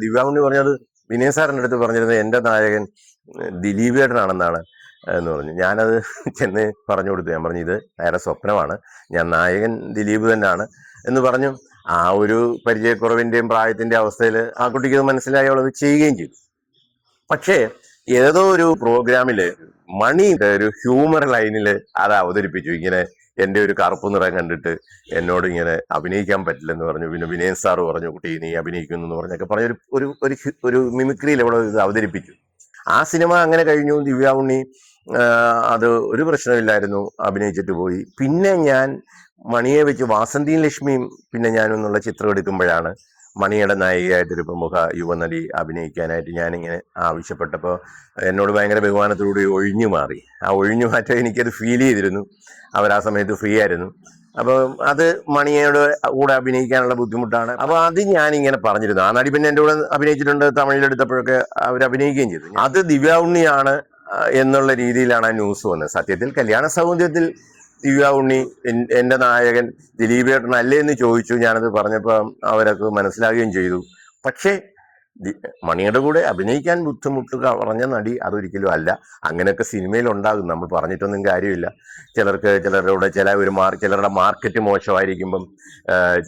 ദിവ്യാമുണ്ണി പറഞ്ഞത് വിനയ സാറിൻ്റെ അടുത്ത് പറഞ്ഞിരുന്നത് എൻ്റെ നായകൻ ദിലീപ് ഏട്ടനാണെന്നാണ് എന്ന് പറഞ്ഞു. ഞാനത് ചെന്ന് പറഞ്ഞു കൊടുത്തു. ഞാൻ പറഞ്ഞു ഇത് അയാളുടെ സ്വപ്നമാണ്, ഞാൻ നായകൻ ദിലീപ് തന്നെയാണ് എന്ന് പറഞ്ഞു. ആ ഒരു പരിചയക്കുറവിൻ്റെയും പ്രായത്തിൻ്റെ അവസ്ഥയിൽ ആ കുട്ടിക്ക് അത് മനസ്സിലായി, അവളത് ചെയ്യുകയും ചെയ്തു. പക്ഷേ ഏതോ ഒരു പ്രോഗ്രാമില് മണിയുടെ ഒരു ഹ്യൂമർ ലൈനില് അത് അവതരിപ്പിച്ചു. ഇങ്ങനെ എൻ്റെ ഒരു കറുപ്പ് നിറം കണ്ടിട്ട് എന്നോട് ഇങ്ങനെ അഭിനയിക്കാൻ പറ്റില്ലെന്ന് പറഞ്ഞു. പിന്നെ വിനയൻ സാറ് പറഞ്ഞു കുട്ടി നീ അഭിനയിക്കുന്നു എന്ന് പറഞ്ഞൊക്കെ പറഞ്ഞ ഒരു ഒരു ഒരു മിമിക്രിയിൽ ഇവിടെ ഇത് അവതരിപ്പിച്ചു. ആ സിനിമ അങ്ങനെ കഴിഞ്ഞു. ദിവ്യ ഉണ്ണി അത് ഒരു പ്രശ്നമില്ലായിരുന്നു, അഭിനയിച്ചിട്ട് പോയി. പിന്നെ ഞാൻ മണിയെ വെച്ച് വാസന്തിയും ലക്ഷ്മിയും പിന്നെ ഞാനൊന്നുള്ള ചിത്രം എടുക്കുമ്പോഴാണ് മണിയുടെ നായികയായിട്ടൊരു പ്രമുഖ യുവനടി അഭിനയിക്കാനായിട്ട് ഞാനിങ്ങനെ ആവശ്യപ്പെട്ടപ്പോൾ എന്നോട് ഭയങ്കര ബഹുമാനത്തോടുകൂടി ഒഴിഞ്ഞു മാറി. ആ ഒഴിഞ്ഞു മാറ്റം എനിക്കത് ഫീൽ ചെയ്തിരുന്നു. അവർ ആ സമയത്ത് ഫ്രീ ആയിരുന്നു. അപ്പോൾ അത് മണിയോട് കൂടെ അഭിനയിക്കാനുള്ള ബുദ്ധിമുട്ടാണ്. അപ്പോൾ അത് ഞാനിങ്ങനെ പറഞ്ഞിരുന്നു. ആ നടി പിന്നെ എൻ്റെ കൂടെ അഭിനയിച്ചിട്ടുണ്ട്, തമിഴിലെടുത്തപ്പോഴൊക്കെ അവർ അഭിനയിക്കുകയും ചെയ്തു. അത് ദിവ്യ ഉണ്ണിയാണ് എന്നുള്ള രീതിയിലാണ് ആ ന്യൂസ് വന്നത്. സത്യത്തിൽ കല്യാണ സൗന്ദര്യത്തിൽ ദിവ്യ ഉണ്ണി എൻ്റെ നായകൻ ദിലീപ് ഏട്ടനല്ലേ എന്ന് ചോദിച്ചു. ഞാനത് പറഞ്ഞപ്പോൾ അവരൊക്കെ മനസ്സിലാകുകയും ചെയ്തു. പക്ഷേ മണിയുടെ കൂടെ അഭിനയിക്കാൻ ബുദ്ധിമുട്ടുക പറഞ്ഞ നടി അതൊരിക്കലും അല്ല. അങ്ങനെയൊക്കെ സിനിമയിൽ ഉണ്ടാകും, നമ്മൾ പറഞ്ഞിട്ടൊന്നും കാര്യമില്ല. ചിലരുടെ ചിലരുടെ മാർക്കറ്റ് മോശമായിരിക്കുമ്പം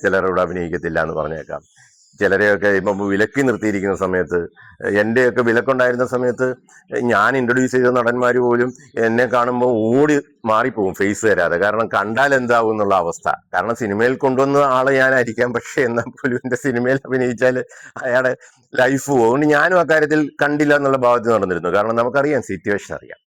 ചിലരോട് അഭിനയിക്കത്തില്ല എന്ന് പറഞ്ഞേക്കാം. ചിലരെയൊക്കെ ഇപ്പം വിലക്കി നിർത്തിയിരിക്കുന്ന സമയത്ത്, എൻ്റെയൊക്കെ വിലക്കുണ്ടായിരുന്ന സമയത്ത് ഞാൻ ഇൻട്രൊഡ്യൂസ് ചെയ്ത നടന്മാർ പോലും എന്നെ കാണുമ്പോൾ ഓടി മാറിപ്പോവും ഫേസ് തരാതെ. കാരണം കണ്ടാൽ എന്താവും എന്നുള്ള അവസ്ഥ. കാരണം സിനിമയിൽ കൊണ്ടുവന്ന ആളെ ഞാനായിരിക്കാം, പക്ഷെ എന്നാൽ പോലും എൻ്റെ സിനിമയിൽ അഭിനയിച്ചാൽ അയാളുടെ ലൈഫ് പോകും. അതുകൊണ്ട് ഞാനും അക്കാര്യത്തിൽ കണ്ടില്ല എന്നുള്ള ഭാവത്തിൽ നടന്നിരുന്നു. കാരണം നമുക്കറിയാം, സിറ്റുവേഷൻ അറിയാം.